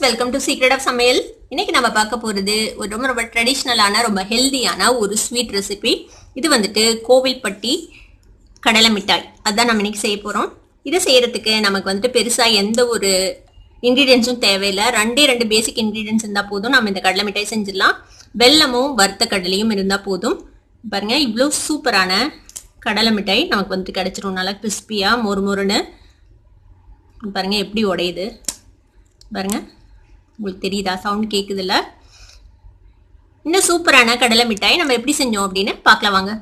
Welcome to secret of சமையல். இன்னைக்கு நம்ம பார்க்க போறது ஒரு ரொம்ப ரொம்ப ட்ரெடிஷ்னலான ரொம்ப ஹெல்தியான ஒரு ஸ்வீட் ரெசிபி. இது வந்துட்டு கோவில்பட்டி கடலை மிட்டாய். அதான் நம்ம இன்னைக்கு செய்ய போறோம். இதை செய்யறதுக்கு நமக்கு வந்துட்டு பெருசா எந்த ஒரு இன்கிரீடியன்ஸும் தேவையில்லை. ரெண்டு பேசிக் இன்கிரீடியன்ஸ் இருந்தா போதும். நம்ம இந்த கடலை மிட்டாய் செஞ்சிடலாம். வெல்லமும் வறுத்த கடலையும் இருந்தா போதும். பாருங்க, இவ்வளோ சூப்பரான கடலை மிட்டாய் நமக்கு வந்துட்டு கிடைச்சிரும். நல்லா கிறிஸ்பியா மொறுமொறுன்னு. பாருங்க எப்படி உடையுது பாருங்க, உங்களுக்கு தெரியுதா? சவுண்ட் கேக்குதுல்ல? இந்த சூப்பரான கடலை மிட்டாய் நம்ம எப்படி செஞ்சோம் அப்படின்னு பார்க்கலாம் வாங்க.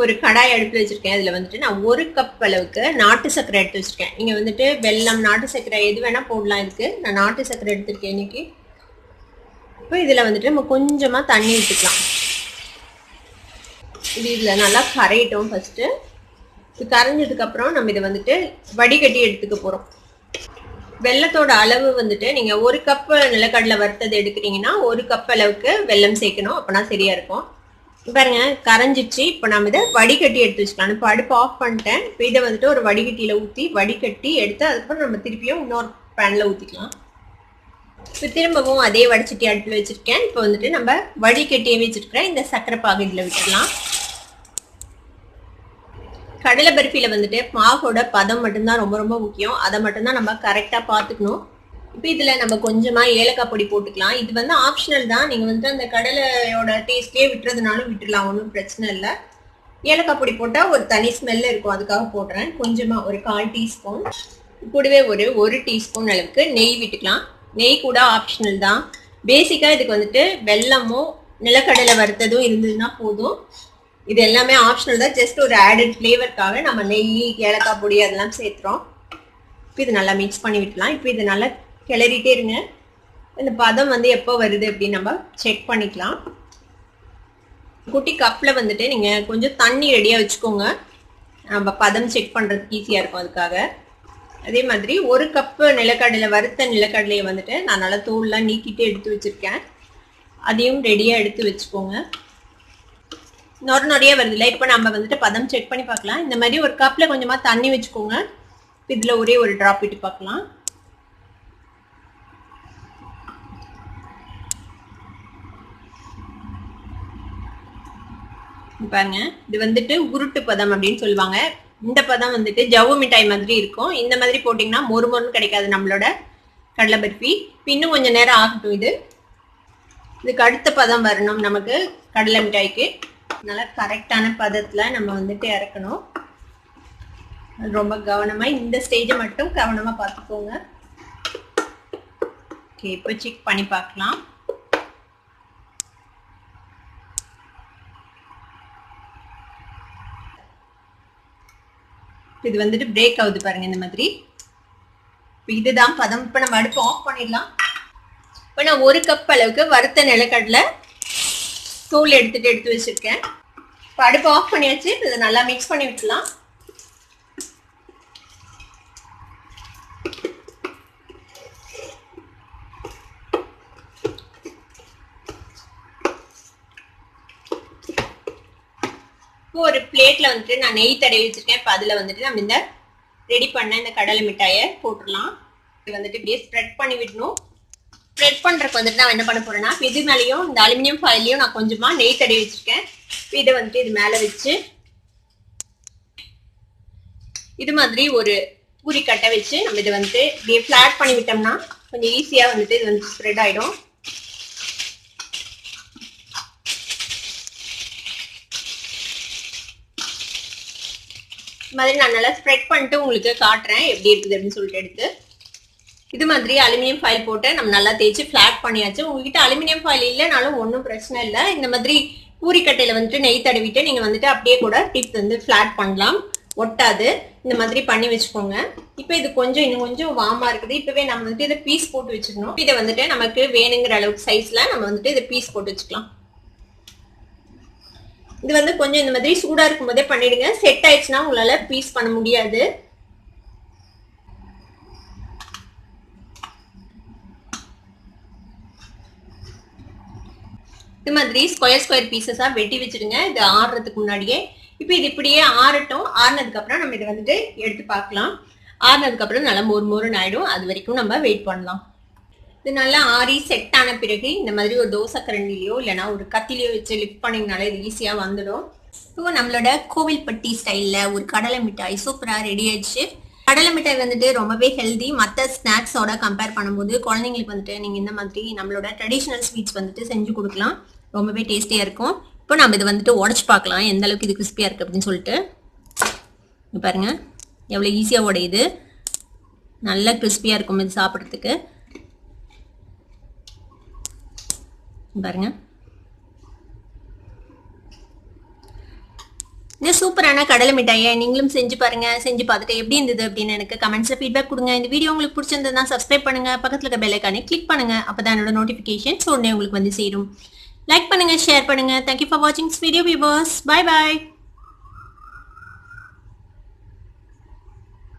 ஒரு கடாய் அடுப்பு வச்சிருக்கேன். அதுல வந்துட்டு நான் 1 கப் அளவுக்கு நாட்டு சர்க்கரை எடுத்து வச்சிருக்கேன். நீங்க வந்துட்டு வெல்லம், நாட்டு சர்க்கரை எது வேணா போடலாம். இதுக்கு நான் நாட்டு சர்க்கரை எடுத்திருக்கேன் இன்னைக்கு. இப்போ இதுல வந்துட்டு நம்ம கொஞ்சமா தண்ணி விட்டுக்கலாம். இதுல நல்லா கரையிட்டோம். ஃபர்ஸ்ட் இது கரைஞ்சதுக்கு அப்புறம் நம்ம இதை வந்துட்டு வடிகட்டி எடுத்துக்க போறோம். வெல்லத்தோட அளவு வந்துட்டு நீங்க 1 கப் நிலக்கடலை வறுத்தது எடுக்கிறீங்கன்னா 1 கப் அளவுக்கு வெல்லம் சேர்க்கணும். அப்பனா சரியா இருக்கும். பாருங்க கரைஞ்சிச்சு. இப்போ நம்ம இதை வடிகட்டி எடுத்து வச்சுக்கலாம். இப்போ அடுப்பு ஆஃப் பண்ணிட்டேன். இப்போ இதை வந்துட்டு ஒரு வடிகட்டியில ஊற்றி வடிகட்டி எடுத்து அதுக்கப்புறம் நம்ம திருப்பியும் இன்னொரு பேன்ல ஊற்றிக்கலாம். இப்போ திரும்பவும் அதே வடிச்சட்டி அடுப்பில் வச்சிருக்கேன். இப்போ வந்துட்டு நம்ம வடிகட்டியே வச்சிருக்கிறேன் இந்த சர்க்கரை பாகு இதில் விட்டுடலாம். கடலை பர்ஃபியில வந்துட்டு மாவோட பதம் மட்டும்தான் ரொம்ப ரொம்ப முக்கியம். அதை மட்டும்தான் நம்ம கரெக்டா பார்த்துக்கணும். இப்போ இதுல நம்ம கொஞ்சமா ஏலக்காய் பொடி போட்டுக்கலாம். இது வந்து ஆப்ஷனல் தான். நீங்க வந்துட்டு அந்த கடலையோட டேஸ்ட்லயே விட்டுறதுனாலும் விட்டுடலாம், ஒன்றும் பிரச்சனை இல்லை. ஏலக்காய் பொடி போட்டா ஒரு தனி ஸ்மெல் இருக்கும், அதுக்காக போடுறேன். கொஞ்சமா ஒரு 1/4 டீஸ்பூன். கூடவே ஒரு டீஸ்பூன் அளவுக்கு நெய் விட்டுக்கலாம். நெய் கூட ஆப்ஷனல் தான். பேசிக்கா இதுக்கு வந்துட்டு வெல்லமும் நிலக்கடலை வறுத்ததும் இருந்ததுன்னா போதும். இது எல்லாமே ஆப்ஷனல் தான். ஜஸ்ட் ஒரு ஆடட் ஃப்ளேவருக்காக நம்ம நெய், ஏலக்காய் பொடி அதெல்லாம் சேர்த்துறோம். இப்போ இது நல்லா மிக்ஸ் பண்ணி விட்டுலாம். இப்போ இது நல்லா கிளறிட்டே இருங்க. இந்த பதம் வந்து எப்போ வருது அப்படின்னு நம்ம செக் பண்ணிக்கலாம். குட்டி கப்பில் வந்துட்டு நீங்கள் கொஞ்சம் தண்ணி ரெடியாக வச்சுக்கோங்க. நம்ம பதம் செக் பண்ணுறதுக்கு ஈஸியாக இருக்கும், அதுக்காக. அதே மாதிரி 1 கப்பு நிலக்கடலை, வறுத்த நிலக்கடலையை வந்துட்டு நான் நல்லா தோல்லாம் நீக்கிட்டு எடுத்து வச்சுருக்கேன். அதையும் ரெடியாக எடுத்து வச்சுக்கோங்க. நொறைய வருது இல்லை? இப்போ நம்ம வந்துட்டு பதம் செக் பண்ணி பார்க்கலாம். இந்த மாதிரி ஒரு கப்பில் கொஞ்சமாக தண்ணி வச்சுக்கோங்க. இதில் ஒரே ஒரு ட்ராப் விட்டு பார்க்கலாம். பாருங்க, இது வந்துட்டு உருட்டு பதம் அப்படின்னு சொல்லுவாங்க. இந்த பதம் வந்துட்டு ஜவ்வு மிட்டாய் மாதிரி இருக்கும். இந்த மாதிரி போட்டிங்கன்னா மொறுமொறுன்னு கிடைக்காது நம்மளோட கடலை பர்ஃபி. இன்னும் கொஞ்சம் நேரம் ஆகட்டும். இதுக்கு அடுத்த பதம் வரணும் நமக்கு கடலை மிட்டாய்க்கு. நல்லா கரெக்டான பதத்துல நம்ம வந்துட்டு இறக்கணும். ரொம்ப கவனமா இந்த ஸ்டேஜை மட்டும் கவனமா பார்த்துக்கோங்க. ஓகே, இப்போ செக் பண்ணி பார்க்கலாம். இது வந்துட்டு பிரேக் ஆகுது பாருங்க, இந்த மாதிரி. இதுதான் பதம். இப்போ நம்ம அடுப்பு ஆஃப் பண்ணிடலாம். இப்போ நான் 1 கப் அளவுக்கு வறுத்த நிலக்கடலை தோல் எடுத்து வச்சிருக்கேன். இப்போ அடுப்பு ஆஃப் பண்ணியாச்சு. இதை நல்லா மிக்ஸ் பண்ணி விட்டுலாம். இப்போ ஒரு பிளேட்ல வந்துட்டு நான் நெய் தடவி வச்சிருக்கேன். இப்போ அதுல வந்துட்டு நம்ம இந்த ரெடி பண்ண இந்த கடலை மிட்டாயை போட்டுடலாம். இது வந்துட்டு இப்படியே ஸ்ப்ரெட் பண்ணி விடணும். ஸ்ப்ரெட் பண்றதுக்கு வந்துட்டு நான் என்ன பண்ண போறேன்னா, இது மேலேயும் இந்த அலுமினியம் ஃபாயிலையும் நான் கொஞ்சமா நெய் தடவி வச்சிருக்கேன். இதை வந்துட்டு இது மேல வச்சு இது மாதிரி ஒரு பூரி கட்டை வச்சு நம்ம இதை வந்துட்டு இப்படியே ஃபிளாட் பண்ணி விட்டோம்னா கொஞ்சம் ஈஸியா வந்துட்டு இது வந்து ஸ்ப்ரெட் ஆயிடும். இது மாதிரி நான் நல்லா ஸ்ப்ரெட் பண்ணிட்டு உங்களுக்கு காட்டுறேன் எப்படி இருக்குது அப்படின்னு சொல்லிட்டு எடுத்து. இது மாதிரி அலுமினியம் ஃபாயில் போட்டு நம்ம நல்லா தேய்ச்சி ஃபிளாட் பண்ணியாச்சு. உங்ககிட்ட அலுமினியம் ஃபாயில் இல்லைனாலும் ஒன்றும் பிரச்சனை இல்லை. இந்த மாதிரி பூரிக்கட்டையில வந்துட்டு நெய் தடவிட்டு நீங்க வந்துட்டு அப்படியே கூட டிப் வந்து ஃபிளாட் பண்ணலாம், ஒட்டாது. இந்த மாதிரி பண்ணி வச்சுக்கோங்க. இப்போ இது இன்னும் கொஞ்சம் வார்மா இருக்குது. இப்பவே நம்ம வந்துட்டு இதை பீஸ் போட்டு வச்சுக்கணும். இதை வந்துட்டு நமக்கு வேணுங்கிற அளவுக்கு சைஸ்ல நம்ம வந்துட்டு இதை பீஸ் போட்டு வச்சுக்கலாம். இது வந்து கொஞ்சம் இந்த மாதிரி சூடா இருக்கும் போதே பண்ணிடுங்க. செட் ஆயிடுச்சுன்னா உங்களால பீஸ் பண்ண முடியாது. இது மாதிரி ஸ்கொயர் பீசஸா வெட்டி வச்சிடுங்க. இது ஆறுறதுக்கு முன்னாடியே. இப்போ இது இப்படியே ஆறட்டும். ஆறுனதுக்கு அப்புறம் நம்ம இதை வந்துட்டு எடுத்து பார்க்கலாம். ஆறுனதுக்கு அப்புறம் நல்லா மொறுமொறுன்னு ஆயிடும். அது வரைக்கும் நம்ம வெயிட் பண்ணலாம். இது நல்லா ஆறி செட் ஆன பிறகு இந்த மாதிரி ஒரு தோசை கரண்டிலையோ இல்லைன்னா ஒரு கத்திலையோ வச்சு லிஃப்ட் பண்ணிங்கனாலே இது ஈஸியாக வந்துடும். இப்போ நம்மளோட கோவில்பட்டி ஸ்டைலில் ஒரு கடலை மிட்டாய் சூப்பராக ரெடி ஆயிடுச்சு. கடலை மிட்டாய் வந்துட்டு ரொம்பவே ஹெல்தி. மற்ற ஸ்நாக்ஸோட கம்பேர் பண்ணும்போது குழந்தைங்களுக்கு வந்துட்டு நீங்கள் இந்த மாதிரி நம்மளோட ட்ரெடிஷ்னல் ஸ்வீட்ஸ் வந்துட்டு செஞ்சு கொடுக்கலாம். ரொம்பவே டேஸ்டியாக இருக்கும். இப்போ நம்ம இது வந்துட்டு உடச்சு பார்க்கலாம் எந்த அளவுக்கு இது கிறிஸ்பியாக இருக்குது அப்படின்னு சொல்லிட்டு. பாருங்க எவ்வளோ ஈஸியாக உடையுது. நல்லா கிறிஸ்பியாக இருக்கும் இது சாப்பிட்றதுக்கு. பாருங்க இந்த சூப்பரான கடலை மிட்டாயை நீங்களும் செஞ்சு பாருங்க. செஞ்சு பார்த்துட்டு எப்படி இருந்தது அப்படின்னு எனக்கு கமெண்ட்ஸ்ல ஃபீட்பேக் கொடுங்க. இந்த வீடியோ உங்களுக்கு பிடிச்சிருந்ததுன்னா சப்ஸ்கிரைப் பண்ணுங்க, பக்கத்துல இருக்க பெல் ஐகானை கிளிக் பண்ணுங்க. அப்பதான் என்னோட நோட்டிபிகேஷன்ஸ் உடனே உங்களுக்கு வந்து சேரும். லைக் பண்ணுங்க, ஷேர் பண்ணுங்க. தேங்க்யூ ஃபார் வாட்சிங் வீடியோ வியூவர்ஸ். Bye by.